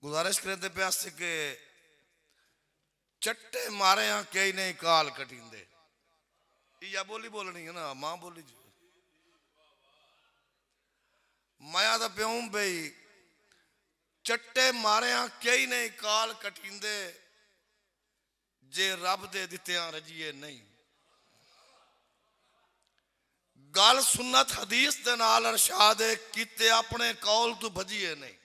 गुजारिश करते प्यासे के चट्टे मारे हैं कई नहीं काल कटींदे। या बोली बोलनी है ना मां बोली जी माया दा प्यों बई चट्टे मारे हैं कई नहीं काल कटींदे जे रब दे दित्तियां रजिए नहीं। गल सुन्नत हदीस दे नाल अरशाद कीते अपने कौल तू भजिए नहीं।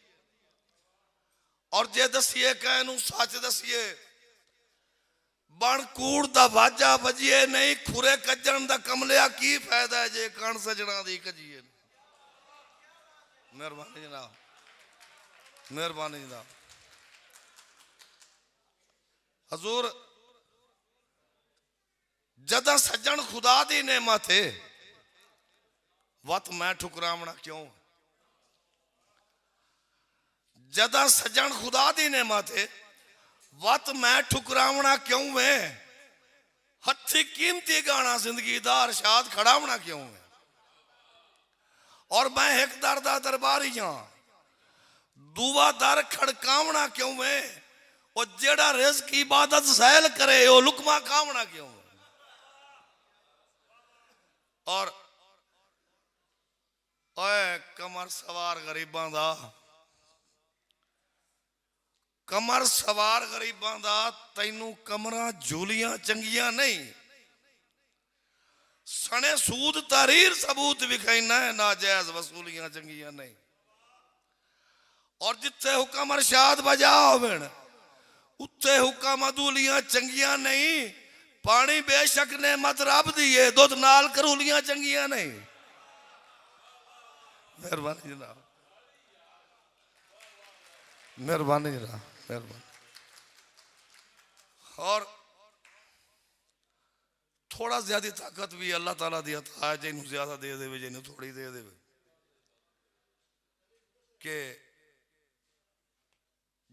और जे दसिए कहनू सच दसिए बण कूड़ दा वाजा बजिए नहीं। खुरे कजन दा कमलिया की फायदा है जे कण सजना दी कजिए। मेहरबानी जनाब, मेहरबानी जनाब। हजूर जदा सज्जन खुदा दी नेमत है वत मैं ठुकरावना क्यों। जदा सज्जन खुदा दी नेमत है वत मैं ठुकरावना क्यों है। हथी कीमती गाना जिंदगी दा अरशाद खड़ावना क्यों है। और मैं एक दर दा दरबारी हाँ दुआ दर खड़कावना क्यों है। और जेड़ा रिज़्क़ की इबादत सैल करे वो लुकमा खावना क्यों है। और ओए कमर सवार गरीबां दा कमर सवार गरीबां दा तैनू कमरा झूलियां चंगियां नहीं। सने सूद तहरीर सबूत विखाइना है नाजायज वसूलियां चंगियां नहीं। और जिथे हुक्म अरशाद बजा होवेन उत्थे हुक्म अदूलियां चंगियां नहीं। पानी बेशक ने मत रब दिए दुध नाल करूलियां चंगियां नहीं। मेहरबानी जनाब, मेहरबानी जनाब, मेहरबानी। और थोड़ा ज्यादा ताकत भी अल्लाह ताला दी अता है जिन्हों ज्यादा दे दे जिन्हों थोड़ी दे दे के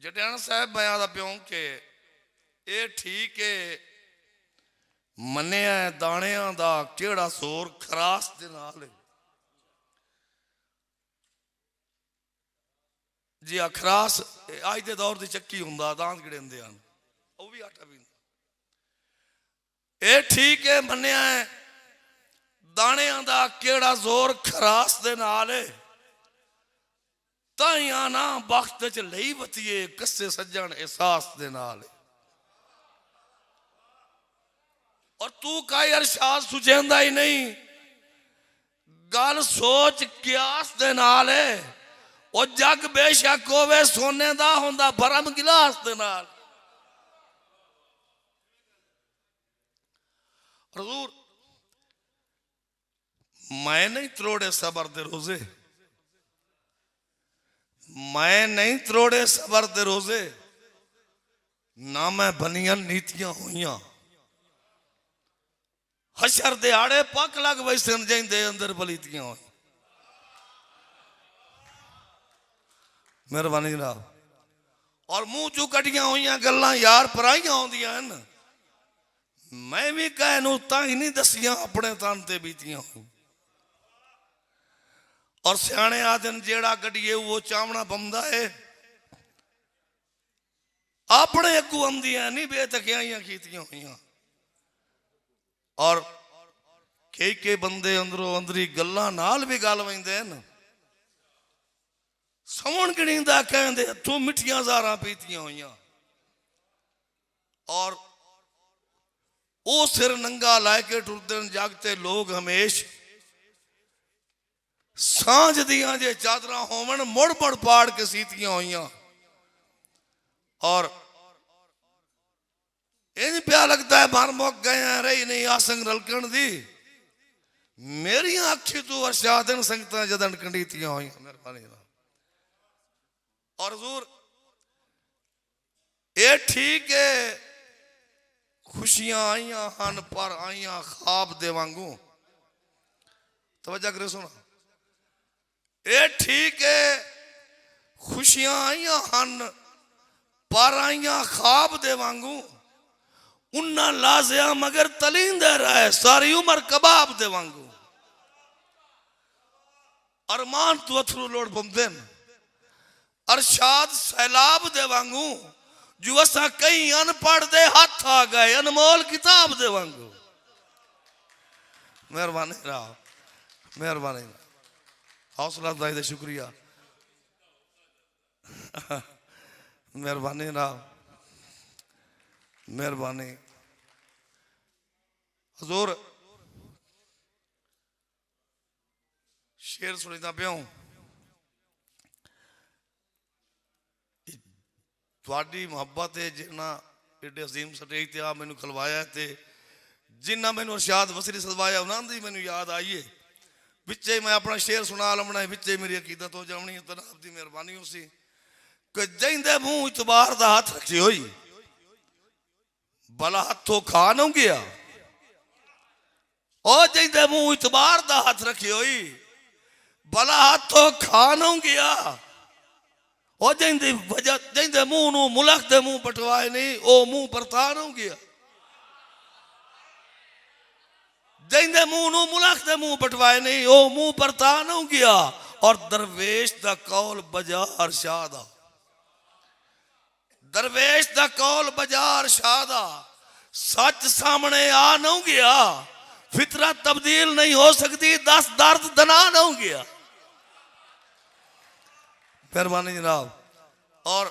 जटियाना साहब बयां दा प्यों के ये ठीक है मन्निया दाणियां दा केड़ा जोर खरास दे नाल है। जी खरास अज के दौर की चक्की हुंदा दांद गिड़ेंदे हन वो भी आटा पींदा। ये ठीक है मन्निया है दाणियां दा केड़ा जोर खरास दे नाल है। ताइयां ना बख्त च लई बतिए कस्से सज्जन एहसास दे नाल। और तू का अरशाद सुझेंदा ही नहीं गल सोच क्यास दे नाल है। और जग बेशक होवे सोने दा हुंदा भरम गिलास दे नाल। हजूर मैं नहीं त्रोड़े सबर दे रोजे मैं नहीं त्रोड़े सबर दे रोजे ना मैं बनियां नीतियां हुईयां। हशर दिहाड़े पक लग वैसन जाइंदे अंदर बलीतियां हुई। मेहरबानी जनाब। और मुंह चू कटियां हुई गल्लां यार पराइयां आउंदियां हन। मैं भी कहनू तां नहीं दसियां अपने तन ते बीतियां हुई। और सियाने आदन जेड़ा कटिए वो चावना पमदा है अपने अगू आमदियां नहीं बेतकियां कीतियां हुई। और कई बंदे अंदरों अंदरी गल्लां नाल भी गल वैंदे हन। सौण गिणींदा कहंदे तू मिठियां ज़ारां पीतियां हुई। और वो सिर नंगा लाके टुरदे जागते लोग हमेश सांझ दियां जे चादर होवन मुड़ मुड़ पाड़ के सीतियां हुई। और इन प्या लगता है मर मुक गए रही नहीं आसंग रलकण दी मेरी अखी तू अरशादन संगत जदन कंडीतियां हुई। मेहरबानी। और हजूर ये ठीक है खुशियां आईयां हन पर आईयां ख्वाब दे वांगू। तवज्जो करे सुना ये ठीक है खुशियां आईयां हन पर आईयां ख्वाब दे वांगू। उन्ना लाजिया मगर तलींदे रहे सारी उम्र कबाब दे वांगू। अरमान तू अथरू लोड़ बंदे अर अरशाद सैलाब दे वांगू जो असा कई अनपढ़ दे हाथ आ गए अनमोल किताब दे वांगू। मेहरबानी रहा, मेहरबानी, हौसला अफजाई दे शुक्रिया, मेहरबानी रहा, मेहरबानी। हजूर शेर सुनीता प्यो थोड़ी मुहब्बत है जिन्ना एडे अजीम स्टेज ते आ मैनू खलवाया ते जिन्ना मैनू अरशाद वसरी सदवाया उन्होंने मैनू याद आई है। बिच्चे मैं अपना शेर सुना लमना बिच्चे मेरी अकीदत हो जानी तनाब की मेहरबानी हो सी कि जिंदे मुंह इतबार दा हाथ रखी हुई भला हाथों खा न गया और जिंदे मुंह इतबार दा हाथ रखी हुई भला हाथों खा न गया और जिंदे वजह जिंदे मुंह नू मुल्क दे मुंह पटवाए नहीं ओ मुंह परता न गया जिंदे मुंह नू मुल्क दे मुंह पटवाए नहीं ओ मुंह परता न गया। और दरवेश दा कौल बाजार शादा दरवेश दा कौल बाजार शादा सच सामने आ न गया फितरत तब्दील नहीं हो सकती 10 दर्द दना न गया। मेहरबानी जनाब। और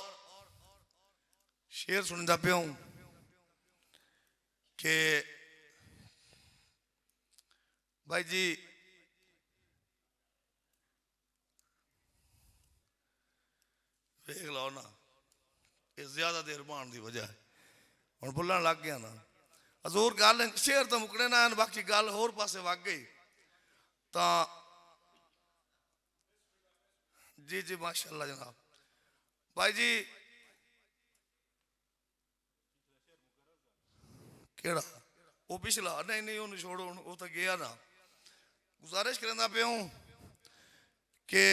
शेर सुनता पे हूं कि भाई जी देख लो ना ये ज्यादा देर मान की वजह है हम बोलन लग गया ना हजूर गल शेर तो मुकने ना बाकी गल होर पासे वग गई तो जी जी माशाअल्लाह जनाब। भाई जी केड़ा वो पिछला नहीं नहीं उन्हें छोड़ो वो तो गया ना। गुजारिश करना पे हूं कि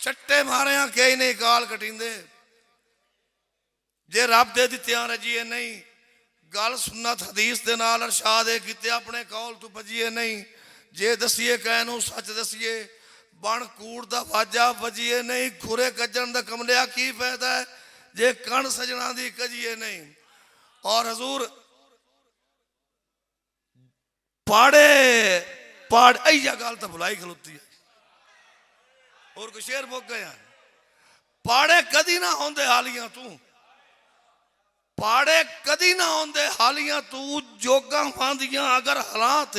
चट्टे मारे कई नहीं गाल कटींदे जे रब दे दित्तियां रजिए नहीं गल सुन्नत हदीस दे नाल अरशाद किते अपने कौल तू भजिए नहीं जे दसीए कहनू सच दसीए बन कूड़ दा वाजा वजिए नहीं खुरे कजन दा कमलिया की फायदा है जे कण सजना दी कजिए नहीं। और हजूर पाड़े पाड़ ऐया गल तो बुलाई खलोती है और कोई शेर मुक गया पाड़े कदी ना होंदे हालियां तू पाड़े कदी ना होंदे हालियां तू जोगा फांदियां अगर हालात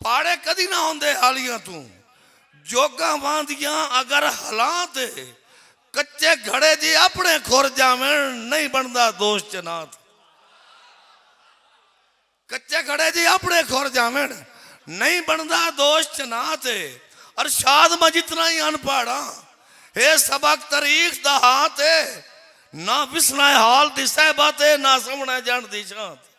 पाड़े कदी ना होंदे हालियां तू जोगा फांदियां अगर हालात कच्चे घड़े जी अपने खुर जावन नहीं बनता दोस्त चनात कच्चे घड़े जी अपने खुर जावन नहीं बनता दोस्त चनात। अरशाद मैं जितना ही अनपढ़ा हे सबक तारीख दा हाथ है ना विसना हाल दी सहबत है ना समझना जान दी शांत।